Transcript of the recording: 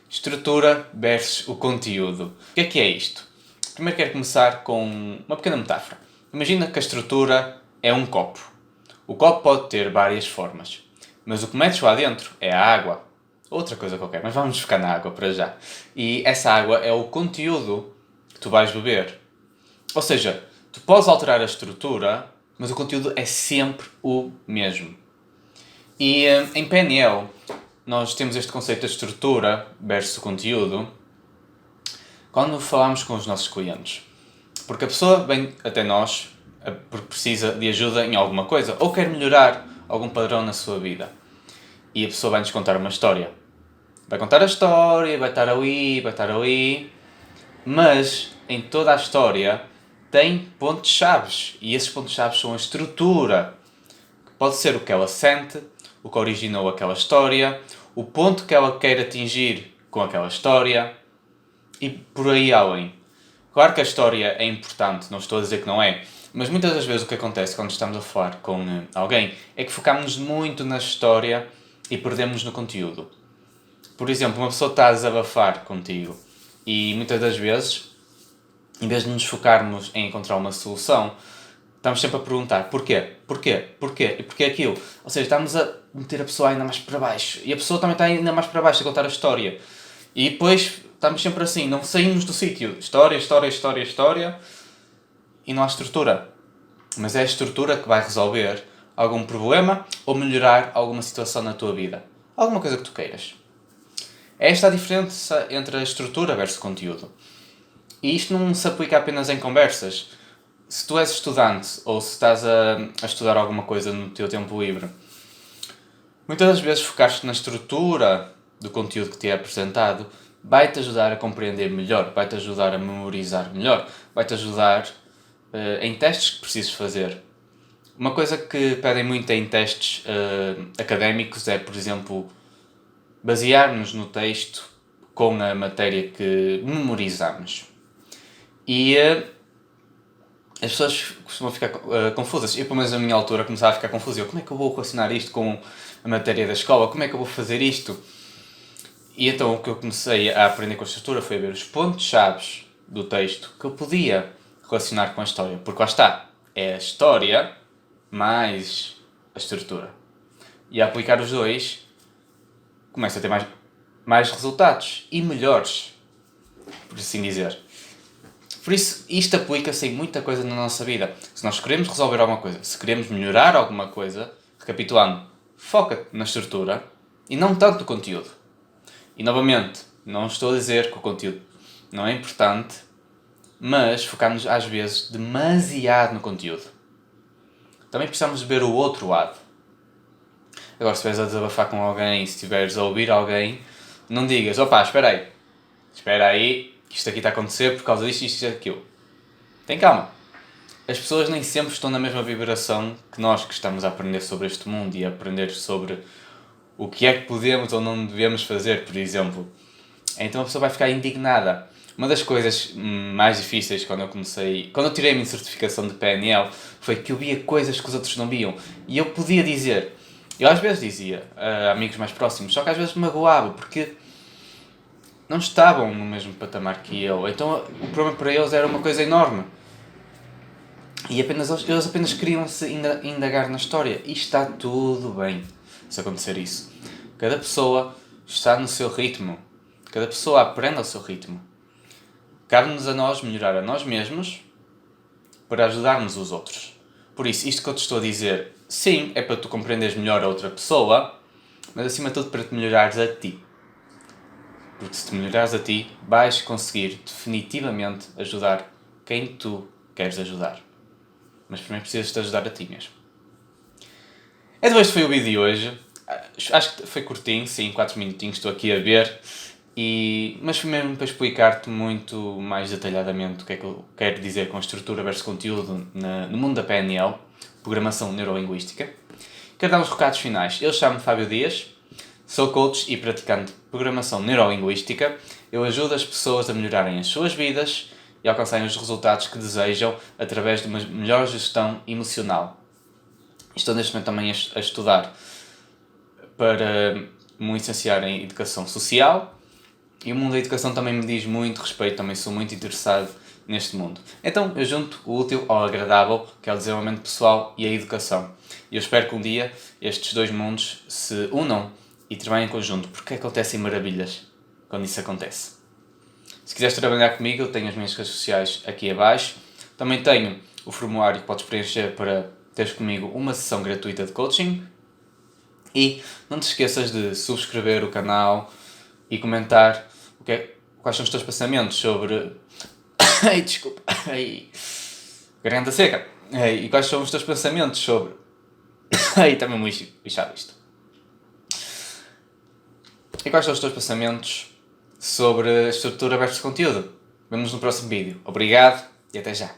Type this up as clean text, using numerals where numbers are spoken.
Estrutura versus o conteúdo. O que é isto? Primeiro quero começar com uma pequena metáfora. Imagina que a estrutura é um copo. O copo pode ter várias formas, mas o que metes lá dentro é a água. Outra coisa qualquer, mas vamos ficar na água para já. E essa água é o conteúdo que tu vais beber. Ou seja, tu podes alterar a estrutura, mas o conteúdo é sempre o mesmo. E em PNL, nós temos este conceito de estrutura versus conteúdo quando falamos com os nossos clientes. Porque a pessoa vem até nós porque precisa de ajuda em alguma coisa ou quer melhorar algum padrão na sua vida. E a pessoa vai-nos contar uma história. Vai contar a história, vai estar ali, mas em toda a história tem pontos-chave. E esses pontos-chave são a estrutura. Pode ser o que ela sente, o que originou aquela história, o ponto que ela quer atingir com aquela história e por aí além. Claro que a história é importante, não estou a dizer que não é, mas muitas das vezes o que acontece quando estamos a falar com alguém é que focamos muito na história e perdemos no conteúdo. Por exemplo, uma pessoa está a desabafar contigo e muitas das vezes, em vez de nos focarmos em encontrar uma solução, estamos sempre a perguntar porquê, porquê, porquê e porquê aquilo. Ou seja, estamos a meter a pessoa ainda mais para baixo e a pessoa também está ainda mais para baixo a contar a história. E depois estamos sempre assim, não saímos do sítio. História, história, história, história e não há estrutura. Mas é a estrutura que vai resolver algum problema ou melhorar alguma situação na tua vida. Alguma coisa que tu queiras. É esta a diferença entre a estrutura versus o conteúdo. E isto não se aplica apenas em conversas. Se tu és estudante ou se estás a estudar alguma coisa no teu tempo livre, muitas das vezes focar-te na estrutura do conteúdo que te é apresentado vai-te ajudar a compreender melhor, vai-te ajudar a memorizar melhor, vai-te ajudar em testes que precisas fazer. Uma coisa que pedem muito em testes académicos é, por exemplo, basear-nos no texto com a matéria que memorizamos. E as pessoas costumam ficar confusas. Eu, pelo menos na minha altura, começava a ficar confuso. Como é que eu vou relacionar isto com a matéria da escola? Como é que eu vou fazer isto? E então o que eu comecei a aprender com a estrutura foi a ver os pontos-chave do texto que eu podia relacionar com a história. Porque lá está, é a história mais a estrutura. E a aplicar os dois, começa a ter mais resultados e melhores, por assim dizer. Por isso, isto aplica-se em muita coisa na nossa vida. Se nós queremos resolver alguma coisa, se queremos melhorar alguma coisa, recapitulando, foca-te na estrutura e não tanto no conteúdo. E novamente, não estou a dizer que o conteúdo não é importante, mas focamos às vezes demasiado no conteúdo. Também precisamos ver o outro lado. Agora, se estiveres a desabafar com alguém, se estiveres a ouvir alguém, não digas, opá, espera aí, que isto aqui está a acontecer por causa disto, isto e aquilo. Tem calma. As pessoas nem sempre estão na mesma vibração que nós que estamos a aprender sobre este mundo e a aprender sobre o que é que podemos ou não devemos fazer, por exemplo. Então a pessoa vai ficar indignada. Uma das coisas mais difíceis quando eu tirei a minha certificação de PNL, foi que eu via coisas que os outros não viam. E eu podia dizer, eu às vezes dizia a amigos mais próximos, só que às vezes me magoava, porque não estavam no mesmo patamar que eu. Então o problema para eles era uma coisa enorme. E eles apenas queriam se indagar na história. E está tudo bem se acontecer isso. Cada pessoa está no seu ritmo. Cada pessoa aprende ao seu ritmo. Cabe-nos a nós melhorar a nós mesmos para ajudarmos os outros. Por isso, isto que eu te estou a dizer, sim, é para tu compreenderes melhor a outra pessoa, mas acima de tudo para te melhorares a ti. Porque se te melhorares a ti, vais conseguir definitivamente ajudar quem tu queres ajudar. Mas primeiro precisas te ajudar a ti mesmo. Este foi o vídeo de hoje. Acho que foi curtinho, sim, 4 minutinhos, estou aqui a ver. Mas foi mesmo para explicar-te muito mais detalhadamente o que é que eu quero dizer com estrutura versus conteúdo no mundo da PNL, Programação Neurolinguística. Quero dar uns recados finais. Eu chamo-me Fábio Dias, sou coach e praticante de Programação Neurolinguística. Eu ajudo as pessoas a melhorarem as suas vidas e alcançarem os resultados que desejam através de uma melhor gestão emocional. Estou neste momento também a estudar para me licenciar em Educação Social E o mundo da educação também me diz muito respeito, também sou muito interessado neste mundo. Então eu junto o útil ao agradável, que é o desenvolvimento pessoal e a educação. E eu espero que um dia estes dois mundos se unam e trabalhem em conjunto, porque acontecem maravilhas quando isso acontece. Se quiseres trabalhar comigo, eu tenho as minhas redes sociais aqui abaixo. Também tenho o formulário que podes preencher para teres comigo uma sessão gratuita de coaching. E não te esqueças de subscrever o canal e comentar quais são os teus pensamentos sobre... Ai, desculpa. Ai, garganta seca. E quais são os teus pensamentos sobre... Ai, está mesmo lixado isto. E quais são os teus pensamentos sobre a estrutura versus conteúdo? Vemo-nos no próximo vídeo. Obrigado e até já.